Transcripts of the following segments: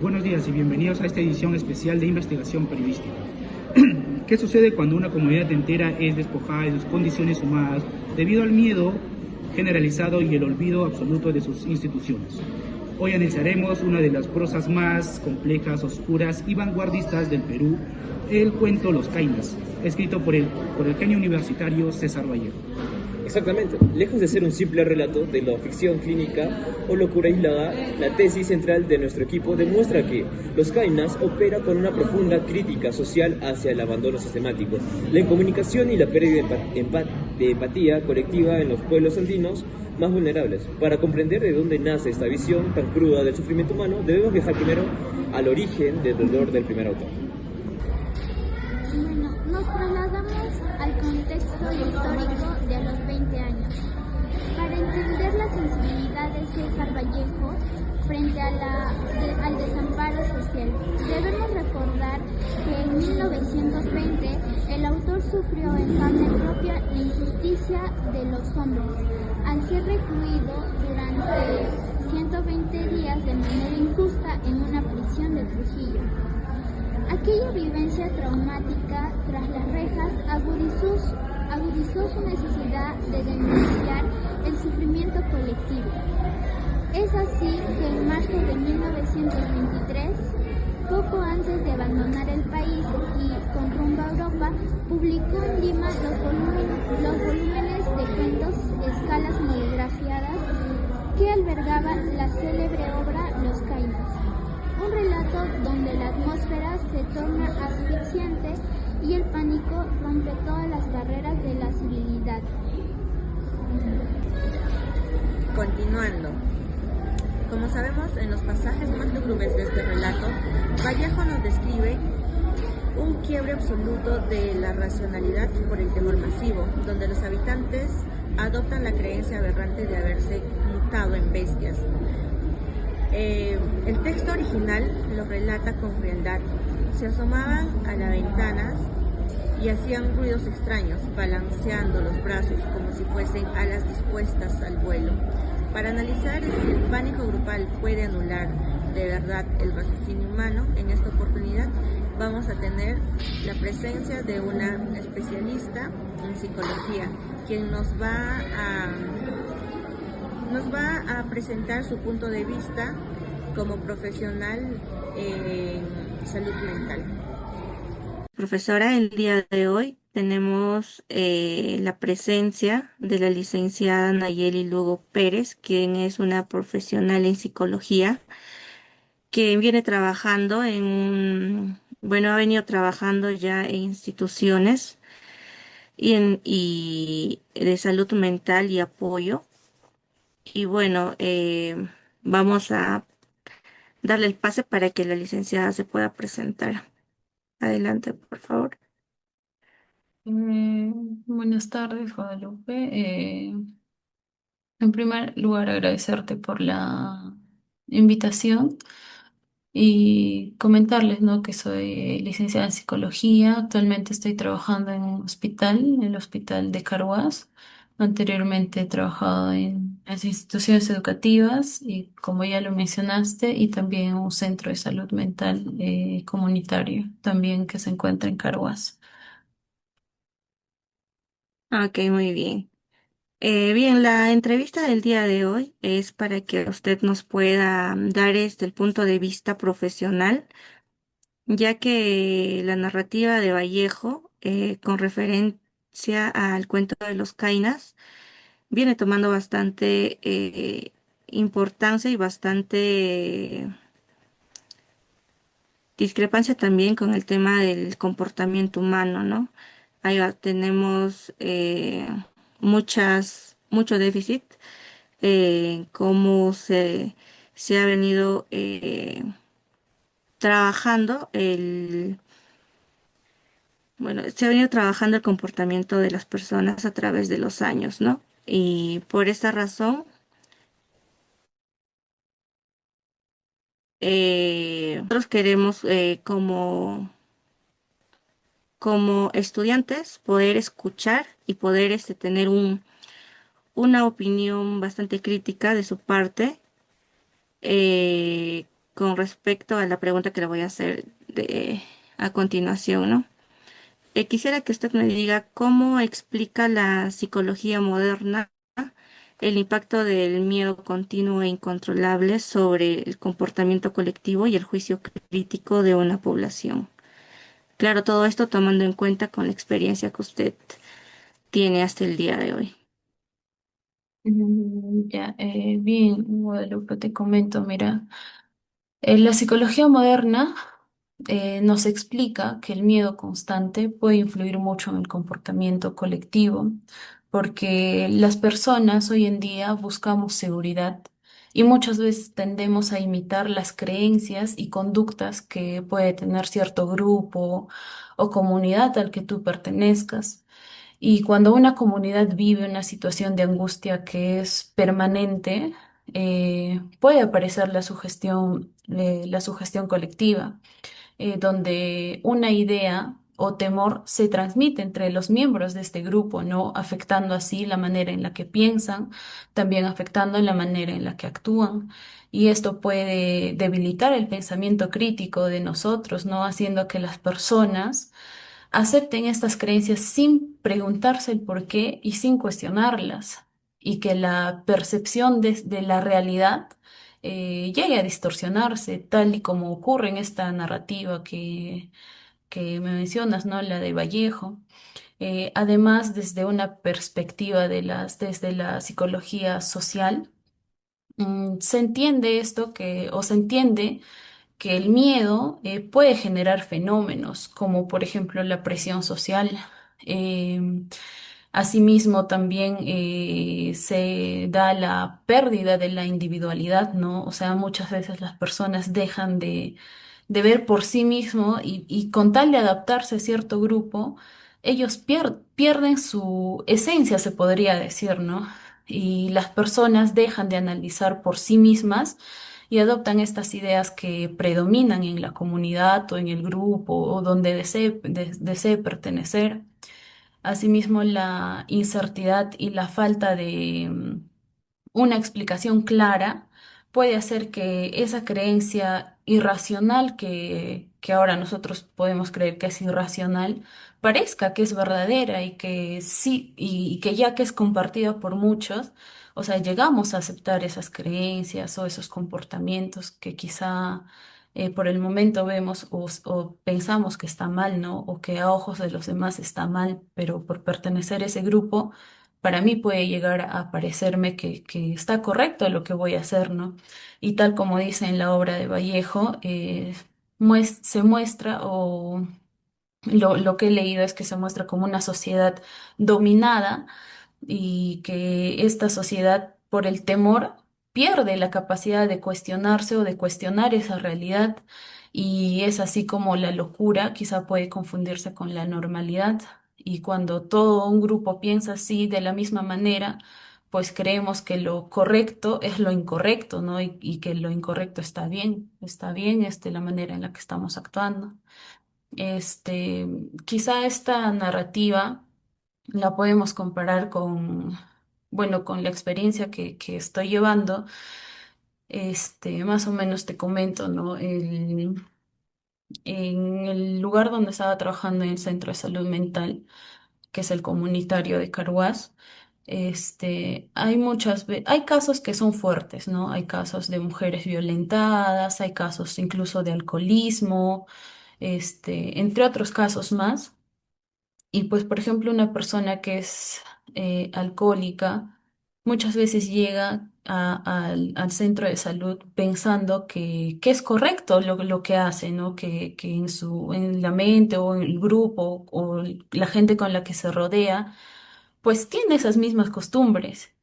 Buenos días y bienvenidos a esta edición especial de investigación periodística. ¿Qué sucede cuando una comunidad entera es despojada de sus condiciones humanas debido al miedo generalizado y el olvido absoluto de sus instituciones? Hoy analizaremos una de las prosas más complejas, oscuras y vanguardistas del Perú, el cuento Los Caimas, escrito por el genio universitario César Vallejo. Exactamente. Lejos de ser un simple relato de la ficción clínica o locura aislada, la tesis central de nuestro equipo demuestra que Los Caimas opera con una profunda crítica social hacia el abandono sistemático, la incomunicación y la pérdida de empatía colectiva en los pueblos andinos más vulnerables. Para comprender de dónde nace esta visión tan cruda del sufrimiento humano, debemos viajar primero al origen del dolor del primer autor. Bueno, nos trasladamos al contexto histórico de a los 20 años. Para entender la sensibilidad de César Vallejo frente al desamparo social, debemos recordar que en 1920 el autor sufrió en carne propia la injusticia de los hombres al ser recluido durante 120 días de manera injusta en una prisión de Trujillo. Aquella vivencia traumática tras las rejas agudizó su necesidad de denunciar el sufrimiento colectivo. Es así que en marzo de 1923, poco antes de abandonar el país y con rumbo a Europa, publicó en Lima los volúmenes de cuentos escalas monografiadas que albergaban la célebre obra Los Caimas. Un relato donde la atmósfera se torna asfixiante y el pánico rompe todas las barreras de la civilidad. Continuando. Como sabemos, en los pasajes más lúgubres de este relato, Vallejo nos describe un quiebre absoluto de la racionalidad por el temor masivo, donde los habitantes adoptan la creencia aberrante de haberse mutado en bestias. El texto original lo relata con frialdad. Se asomaban a las ventanas y hacían ruidos extraños, balanceando los brazos como si fuesen alas dispuestas al vuelo. Para analizar si el pánico grupal puede anular de verdad el raciocinio humano, en esta oportunidad vamos a tener la presencia de una especialista en psicología, quien nos va a presentar su punto de vista como profesional en salud mental. Profesora, el día de hoy tenemos la presencia de la licenciada Nayeli Lugo Pérez, quien es una profesional en psicología, que viene trabajando ha venido trabajando ya en instituciones y de salud mental y apoyo. Y bueno, vamos a darle el pase para que la licenciada se pueda presentar. Adelante, por favor. Buenas tardes, Guadalupe. En primer lugar, agradecerte por la invitación y comentarles, ¿no?, que soy licenciada en psicología. Actualmente estoy trabajando en un hospital, en el Hospital de Carhuaz. Anteriormente he trabajado en las instituciones educativas y, como ya lo mencionaste, y también en un centro de salud mental comunitario, también que se encuentra en Carhuaz. Ok, muy bien. Bien, la entrevista del día de hoy es para que usted nos pueda dar el punto de vista profesional, ya que la narrativa de Vallejo, con referencia al cuento de los Cainas, viene tomando bastante importancia y bastante discrepancia también con el tema del comportamiento humano, ¿no? Tenemos mucho déficit, cómo se ha venido trabajando se ha venido trabajando el comportamiento de las personas a través de los años, ¿no? Y por esta razón, nosotros queremos como estudiantes poder escuchar y poder tener una opinión bastante crítica de su parte, con respecto a la pregunta que le voy a hacer a continuación, ¿no? Quisiera que usted me diga cómo explica la psicología moderna el impacto del miedo continuo e incontrolable sobre el comportamiento colectivo y el juicio crítico de una población. Claro, todo esto tomando en cuenta con la experiencia que usted tiene hasta el día de hoy. Ya, bien, Guadalupe, te comento, mira, la psicología moderna nos explica que el miedo constante puede influir mucho en el comportamiento colectivo, porque las personas hoy en día buscamos seguridad y muchas veces tendemos a imitar las creencias y conductas que puede tener cierto grupo o comunidad al que tú pertenezcas. Y cuando una comunidad vive una situación de angustia que es permanente, puede aparecer la sugestión colectiva, donde una idea o temor se transmite entre los miembros de este grupo, ¿no? Afectando así la manera en la que piensan, también afectando la manera en la que actúan. Y esto puede debilitar el pensamiento crítico de nosotros, ¿no? Haciendo que las personas acepten estas creencias sin preguntarse el por qué y sin cuestionarlas, y que la percepción de la realidad llegue a distorsionarse, tal y como ocurre en esta narrativa que me mencionas, ¿no? La de Vallejo. Además, desde una perspectiva desde la psicología social, se entiende esto o se entiende que el miedo puede generar fenómenos como por ejemplo la presión social. Em, Asimismo, también se da la pérdida de la individualidad, ¿no? O sea, muchas veces las personas dejan de ver por sí mismo y con tal de adaptarse a cierto grupo, ellos pierden su esencia, se podría decir, ¿no? Y las personas dejan de analizar por sí mismas y adoptan estas ideas que predominan en la comunidad o en el grupo o donde desee pertenecer. Asimismo, la incertidad y la falta de una explicación clara puede hacer que esa creencia irracional que ahora nosotros podemos creer que es irracional, parezca que es verdadera y que sí, y que ya que es compartida por muchos, o sea, llegamos a aceptar esas creencias o esos comportamientos que quizá por el momento vemos o pensamos que está mal, ¿no? O que a ojos de los demás está mal, pero por pertenecer a ese grupo para mí puede llegar a parecerme que está correcto lo que voy a hacer, ¿no? Y tal como dice en la obra de Vallejo, se muestra, o lo que he leído es que se muestra como una sociedad dominada y que esta sociedad, por el temor, pierde la capacidad de cuestionarse o de cuestionar esa realidad. Y es así como la locura quizá puede confundirse con la normalidad. Y cuando todo un grupo piensa así de la misma manera, pues creemos que lo correcto es lo incorrecto, ¿no? Y que lo incorrecto está bien, la manera en la que estamos actuando. Este, quizá esta narrativa la podemos comparar bueno, con la experiencia que estoy llevando. Más o menos te comento, ¿no? En el lugar donde estaba trabajando en el centro de salud mental, que es el comunitario de Carhuaz, hay casos que son fuertes, ¿no? Hay casos de mujeres violentadas, hay casos incluso de alcoholismo, entre otros casos más. Y pues, por ejemplo, una persona que es alcohólica muchas veces llega al centro de salud pensando que es correcto lo que hace, ¿no? Que en la mente o en el grupo o la gente con la que se rodea pues tiene esas mismas costumbres.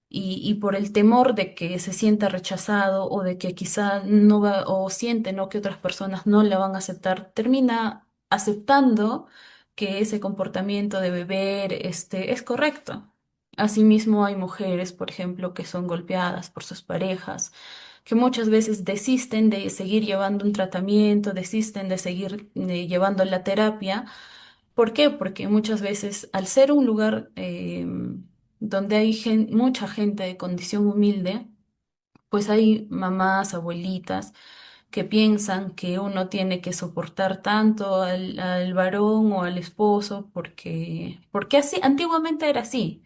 Y por el temor de que se sienta rechazado o de que quizá no va o siente, ¿no? que otras personas no la van a aceptar, termina aceptando que ese comportamiento de beber es correcto. Asimismo, hay mujeres, por ejemplo, que son golpeadas por sus parejas, que muchas veces desisten de seguir llevando un tratamiento, desisten de seguir llevando la terapia. ¿Por qué? Porque muchas veces, al ser un lugar donde hay mucha gente de condición humilde, pues hay mamás, abuelitas que piensan que uno tiene que soportar tanto al varón o al esposo porque así, antiguamente era así.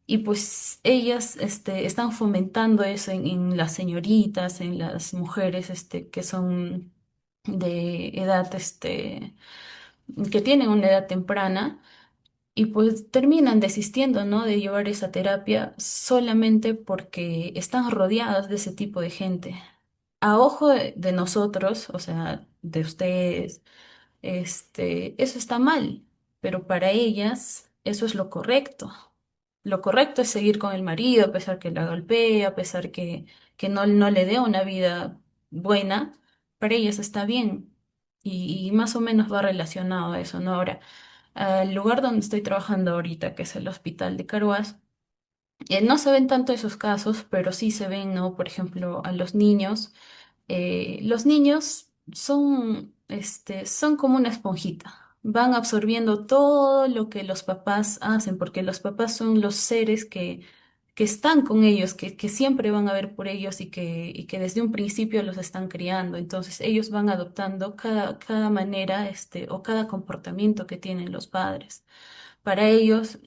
Y pues ellas están fomentando eso en las señoritas, en las mujeres que son de edad, que tienen una edad temprana y pues terminan desistiendo, ¿no? De llevar esa terapia solamente porque están rodeadas de ese tipo de gente. A ojo de nosotros, o sea, de ustedes, eso está mal, pero para ellas eso es lo correcto. Lo correcto es seguir con el marido, a pesar que la golpea, a pesar que no le dé una vida buena, para ellas está bien. Y más o menos va relacionado a eso, ¿no? Ahora, al lugar donde estoy trabajando ahorita, que es el hospital de Caruas, no se ven tanto esos casos, pero sí se ven, ¿no? Por ejemplo, a los niños son como una esponjita. Van absorbiendo todo lo que los papás hacen, porque los papás son los seres que están con ellos, que siempre van a ver por ellos y que desde un principio los están criando. Entonces ellos van adoptando cada manera, o cada comportamiento que tienen los padres. Para ellos,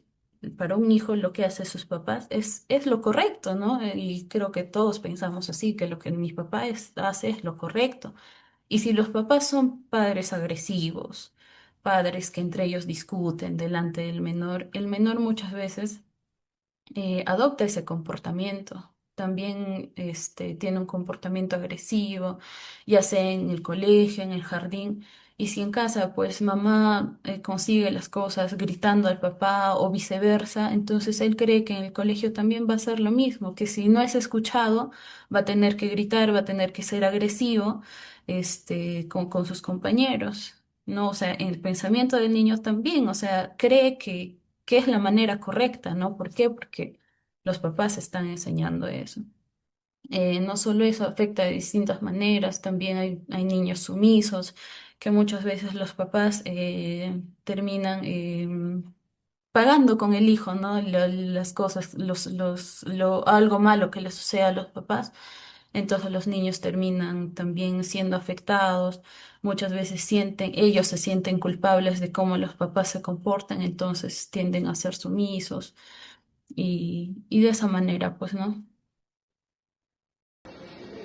para un hijo, lo que hace sus papás es lo correcto, ¿no? Y creo que todos pensamos así, que lo que mi papá hace es lo correcto. Y si los papás son padres agresivos, padres que entre ellos discuten delante del menor, el menor muchas veces adopta ese comportamiento. También tiene un comportamiento agresivo, ya sea en el colegio, en el jardín. Y si en casa, pues mamá consigue las cosas gritando al papá o viceversa, entonces él cree que en el colegio también va a ser lo mismo, que si no es escuchado, va a tener que gritar, va a tener que ser agresivo, con sus compañeros. No, o sea, en el pensamiento del niño también, o sea, cree que es la manera correcta, ¿no? ¿Por qué? Porque los papás están enseñando eso. No solo eso afecta de distintas maneras, también hay niños sumisos, que muchas veces los papás terminan pagando con el hijo, ¿no? Las cosas, algo malo que le sucede a los papás. Entonces los niños terminan también siendo afectados. Muchas veces ellos se sienten culpables de cómo los papás se comportan, entonces tienden a ser sumisos y de esa manera, pues, ¿no?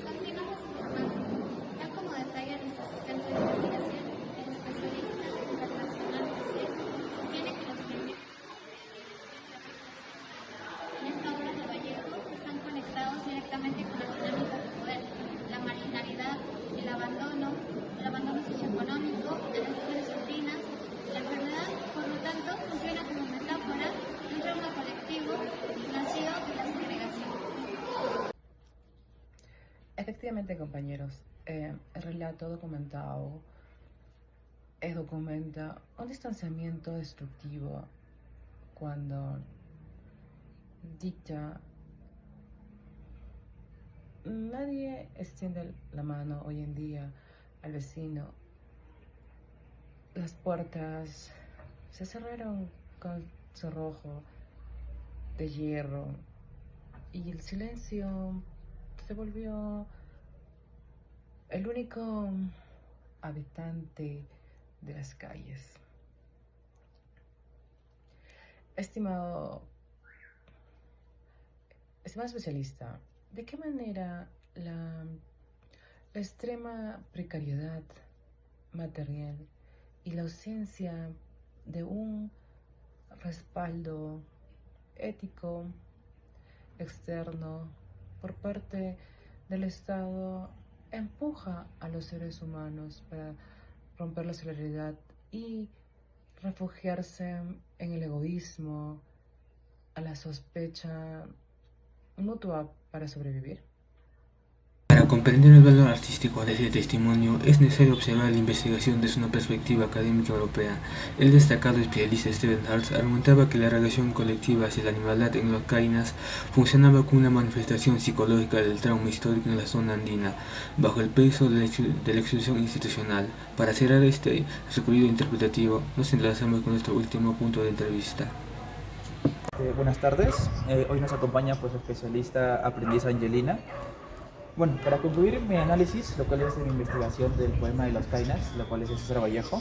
Continuamos informando. Tal como detalla nuestro asistente de investigación, el especialista internacional José sostiene que los primeros en esta obra de Vallejo están conectados directamente con las dinámicas de poder, la marginalidad, el abandono socioeconómico de las mujeres sobrinas, la enfermedad, por lo tanto, funciona como metáfora de un trauma colectivo nacido de la segregación. Efectivamente, compañeros, el relato documentado documenta un distanciamiento destructivo cuando dicta nadie extiende la mano hoy en día al vecino. Las puertas se cerraron con cerrojo de hierro y el silencio se volvió el único habitante de las calles. Estimado especialista, ¿de qué manera la extrema precariedad material y la ausencia de un respaldo ético externo por parte del Estado empuja a los seres humanos para romper la solidaridad y refugiarse en el egoísmo, a la sospecha mutua para sobrevivir? Para comprender el valor artístico de ese testimonio es necesario observar la investigación desde una perspectiva académica europea. El destacado especialista Stephen Hart argumentaba que la reacción colectiva hacia la animaldad en los Kainas funcionaba como una manifestación psicológica del trauma histórico en la zona andina, bajo el peso de la exclusión institucional. Para cerrar este recorrido interpretativo, nos enlazamos con nuestro último punto de entrevista. Buenas tardes, hoy nos acompaña pues la especialista aprendiz Angelina. Bueno, para concluir mi análisis, lo cual es mi investigación del poema de los Kainas, lo cual es de César Vallejo,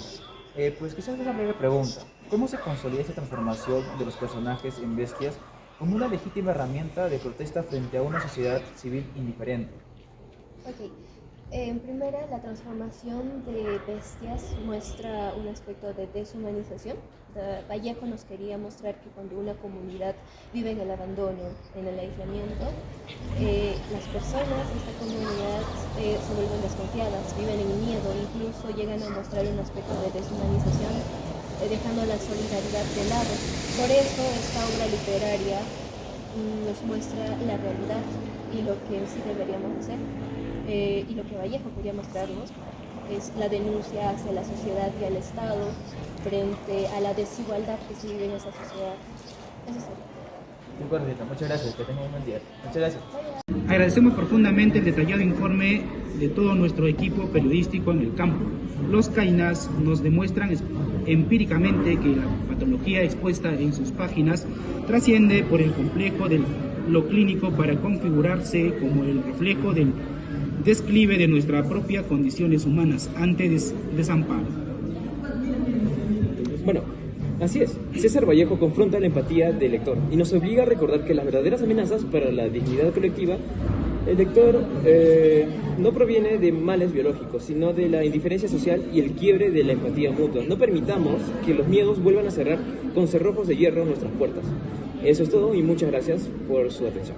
pues quizás una breve pregunta. ¿Cómo se consolida esta transformación de los personajes en bestias como una legítima herramienta de protesta frente a una sociedad civil indiferente? Ok. En primera, la transformación de bestias muestra un aspecto de deshumanización. Vallejo nos quería mostrar que cuando una comunidad vive en el abandono, en el aislamiento, las personas de esta comunidad se vuelven desconfiadas, viven en miedo, incluso llegan a mostrar un aspecto de deshumanización, dejando la solidaridad de lado. Por eso esta obra literaria nos muestra la realidad y lo que en sí deberíamos hacer. Y lo que Vallejo quería mostrarnos es la denuncia hacia la sociedad y al Estado frente a la desigualdad que se vive en esa sociedad. Eso es todo. De acuerdo, muchas gracias, que tengan un buen día. Muchas gracias. Agradecemos profundamente el detallado informe de todo nuestro equipo periodístico en el campo. Los Kainas nos demuestran empíricamente que la patología expuesta en sus páginas trasciende por el complejo de lo clínico para configurarse como el reflejo del desclive de nuestras propias condiciones humanas ante desamparo. Bueno, así es. César Vallejo confronta la empatía del lector y nos obliga a recordar que las verdaderas amenazas para la dignidad colectiva el lector no proviene de males biológicos, sino de la indiferencia social y el quiebre de la empatía mutua. No permitamos que los miedos vuelvan a cerrar con cerrojos de hierro nuestras puertas. Eso es todo y muchas gracias por su atención.